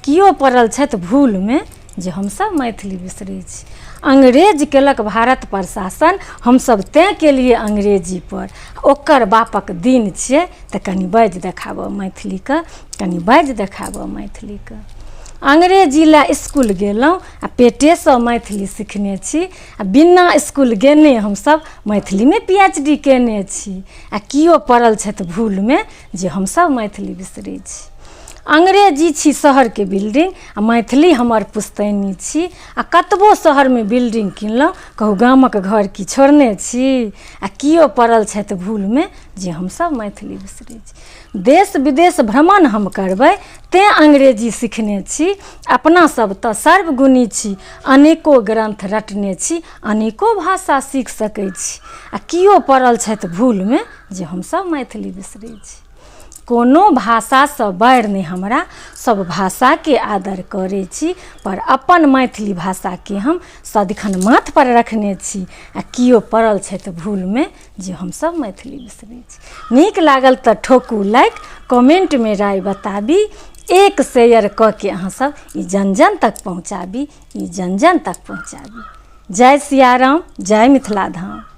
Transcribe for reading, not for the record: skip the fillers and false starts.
किओ पड़ल छथि भूलमे जे हमसब मैथिली बिसरै छी। अंग्रेज केलक भारत पर शासन, हमसब तैं केलिए अंग्रेजी पर। ओकर बापक दिन छियै तऽ कनि बाजि देखाबऽ मैथिलीके, कनि बाजि देखाबऽ मैथिलीके। अंग्रेजी ला स्कूल गेलहुँ आ पेटेसँ मैथिली सिखने छी, आ बिना स्कूल गेने हमसब मैथिलीमे PhD केने छी। आ किओ पड़ल छथि भूलमे जे हमसब मैथिली बिसरै छी। अंग्रेजी छी शहरके बिल्डिंग आ मैथिली हमर पुश्तैनी छी। आ कतबो शहरमे बिल्डिंग किनलहुँ कहू गामक घर की छोड़ने छी। आ किओ पड़ल छथि भूलमे जे हमसब मैथिली बिसरै छी। देश विदेश भ्रमण हम करबै तेँ अंग्रेजी सिखने छी। अपना सब तऽ सर्वगुणी छी, अनेको ग्रंथ रटने छी, अनेको भाषा सीख सकै छी। आ किओ पड़ल छथि भूलमे जे हमसब मैथिली बिसरै छी। कोनो भाषासँ बैर नहि हमरा, सब भाषाके आदर करै छी, पर अपन मैथिली भाषाके हम सदिखन माथ पर रखने छी। आ किओ पड़ल छथि भूलमे जे हमसब मैथिली बिसरै छी। नीक लागल तऽ ठोकू लाइक, कमेंटमे राय बताबी, एक शेयर कऽ के अहाँ सब ई जन जन तक पहुँचाबी, ई जन जन तक पहुँचाबी। जय सिया राम, जय मिथिला धाम।